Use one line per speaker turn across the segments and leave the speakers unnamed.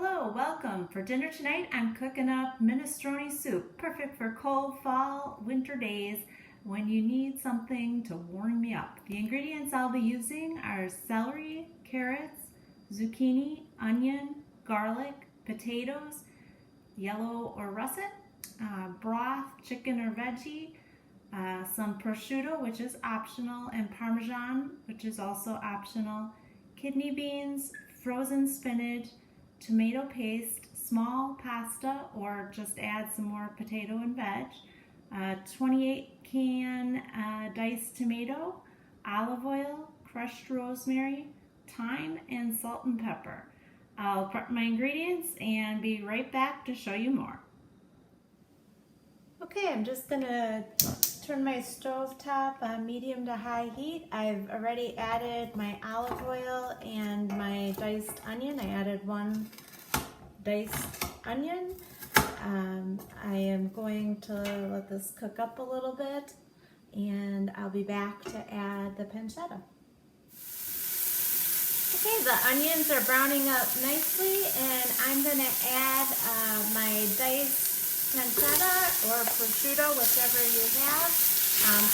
Hello, welcome. For dinner tonight, I'm cooking up minestrone soup, perfect for cold fall, winter days when you need something to warm me up. The ingredients I'll be using are celery, carrots, zucchini, onion, garlic, potatoes, yellow or russet, broth, chicken or veggie, some prosciutto, which is optional, and parmesan, which is also optional, kidney beans, frozen spinach, tomato paste, small pasta, or just add some more potato and veg, 28 can diced tomato, olive oil, crushed rosemary, thyme, and salt and pepper. I'll prep my ingredients and be right back to show you more. Okay, I'm just gonna turn my stove top on medium to high heat. I've already added my olive oil and my diced onion. I added one diced onion. I am going to let this cook up a little bit and I'll be back to add the pancetta. Okay, the onions are browning up nicely and I'm gonna add my diced pancetta or prosciutto, whichever you have.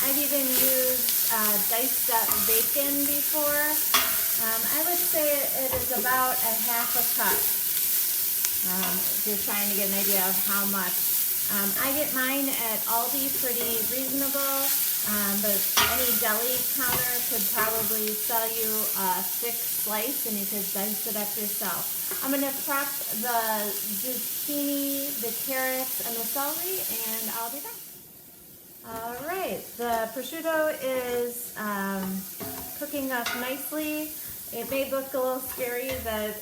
I've even used diced up bacon before. I would say it is about a half a cup if you're trying to get an idea of how much. I get mine at Aldi pretty reasonable, but any deli counter could probably sell you a thick slice and you could dice it up yourself. I'm going to prep the zucchini, the carrots, and the celery, and I'll be back. Alright, the prosciutto is cooking up nicely. It may look a little scary that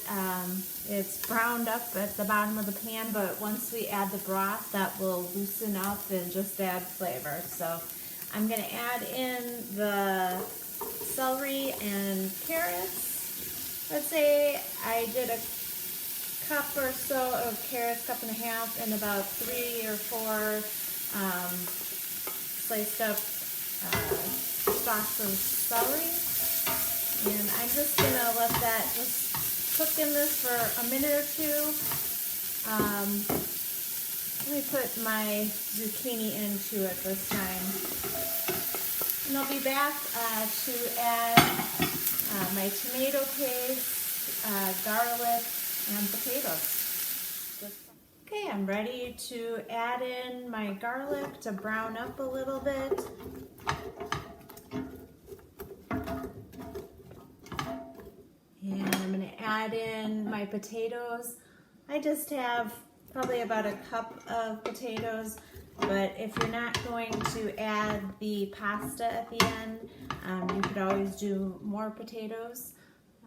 it's browned up at the bottom of the pan, but once we add the broth, that will loosen up and just add flavor. So I'm going to add in the celery and carrots. Let's say I did a cup or so of carrots, cup and a half, and about 3 or 4 sliced up stalks of celery. And I'm just going to let that just cook in this for a minute or two. Let me put my zucchini into it this time. And I'll be back to add my tomato paste, garlic, and potatoes. Okay, I'm ready to add in my garlic to brown up a little bit. And I'm going to add in my potatoes. I just have probably about a cup of potatoes, but if you're not going to add the pasta at the end, you could always do more potatoes.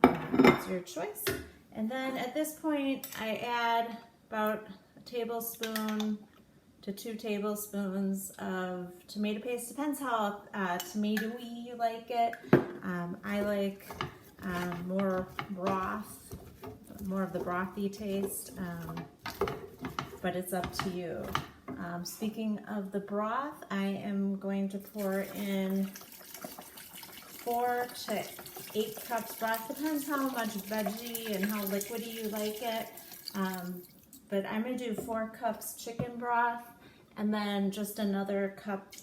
It's your choice. And then at this point, I add about a tablespoon to 2 tablespoons of tomato paste. Depends how tomatoey you like it. I like more broth, more of the brothy taste, but it's up to you. Speaking of the broth, I am going to pour in 4 to 8 cups broth. Depends how much veggie and how liquidy you like it. But I'm going to do 4 cups chicken broth and then just another cup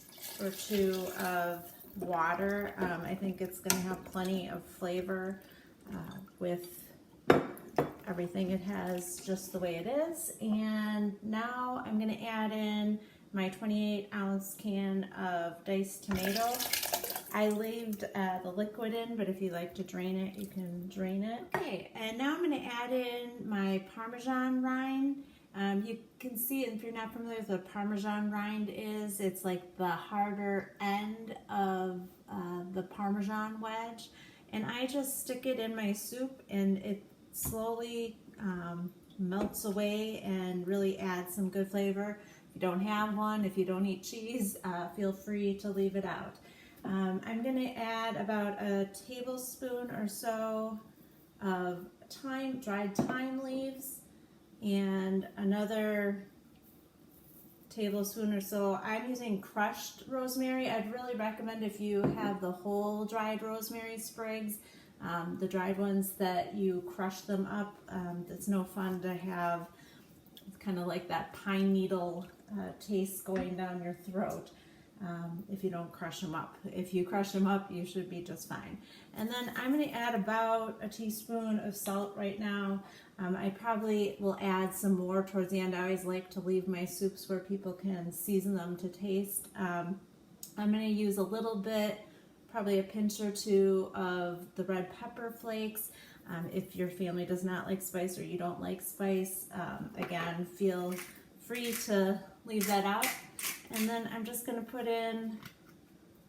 or 2 of water. I think it's going to have plenty of flavor with everything it has just the way it is. And now I'm going to add in my 28-ounce can of diced tomato. I leaved the liquid in, but if you like to drain it, you can drain it. Okay, and now I'm going to add in my Parmesan rind. You can see, if you're not familiar with what Parmesan rind is, it's like the harder end of the Parmesan wedge. And I just stick it in my soup and it slowly melts away and really adds some good flavor. If you don't have one, if you don't eat cheese, feel free to leave it out. I'm going to add about a tablespoon or so of thyme, dried thyme leaves, and another tablespoon or so. I'm using crushed rosemary. I'd really recommend if you have the whole dried rosemary sprigs The dried ones that you crush them up, it's no fun to have. It's kind of like that pine needle taste going down your throat if you don't crush them up. If you crush them up, you should be just fine. And then I'm going to add about a teaspoon of salt right now. I probably will add some more towards the end. I always like to leave my soups where people can season them to taste. I'm going to use a little bit, probably a pinch or two of the red pepper flakes. If your family does not like spice or you don't like spice, again, feel free to leave that out. And then I'm just going to put in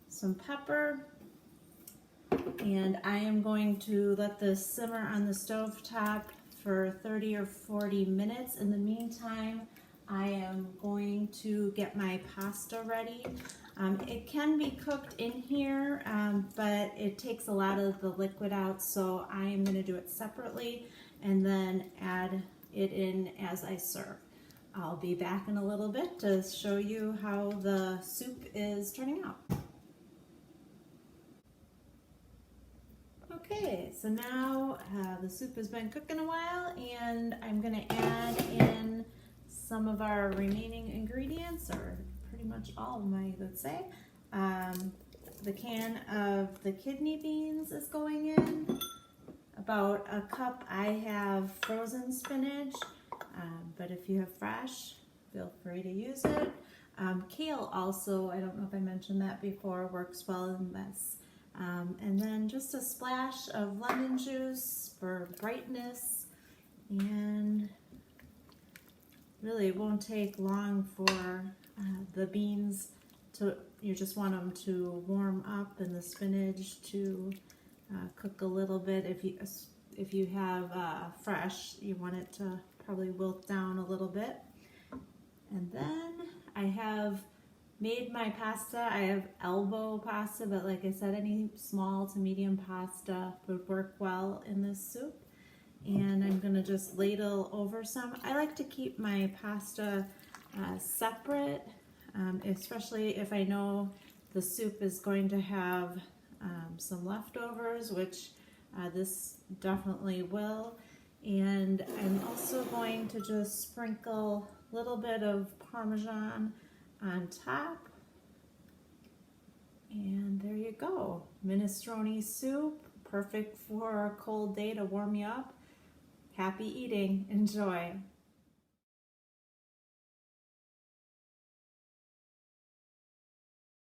some pepper, and I am going to let this simmer on the stove top for 30 or 40 minutes. In the meantime, I am going to get my pasta ready. It can be cooked in here, but it takes a lot of the liquid out, so I am going to do it separately and then add it in as I serve. I'll be back in a little bit to show you how the soup is turning out. Okay, so now the soup has been cooking a while, and I'm going to add in some of our remaining ingredients, or pretty much all of them, I would say. The can of the kidney beans is going in. About a cup I have frozen spinach, but if you have fresh, feel free to use it. Kale also, I don't know if I mentioned that before, works well in this. And then just a splash of lemon juice for brightness, and really it won't take long for the beans to, you just want them to warm up and the spinach to cook a little bit. If you have fresh, you want it to probably wilt down a little bit. And then I have made my pasta. I have elbow pasta, but like I said, any small to medium pasta would work well in this soup. And I'm gonna just ladle over some. I like to keep my pasta separate, especially if I know the soup is going to have some leftovers, which this definitely will. And I'm also going to just sprinkle a little bit of Parmesan on top. And there you go. Minestrone soup, perfect for a cold day to warm you up. Happy eating. Enjoy.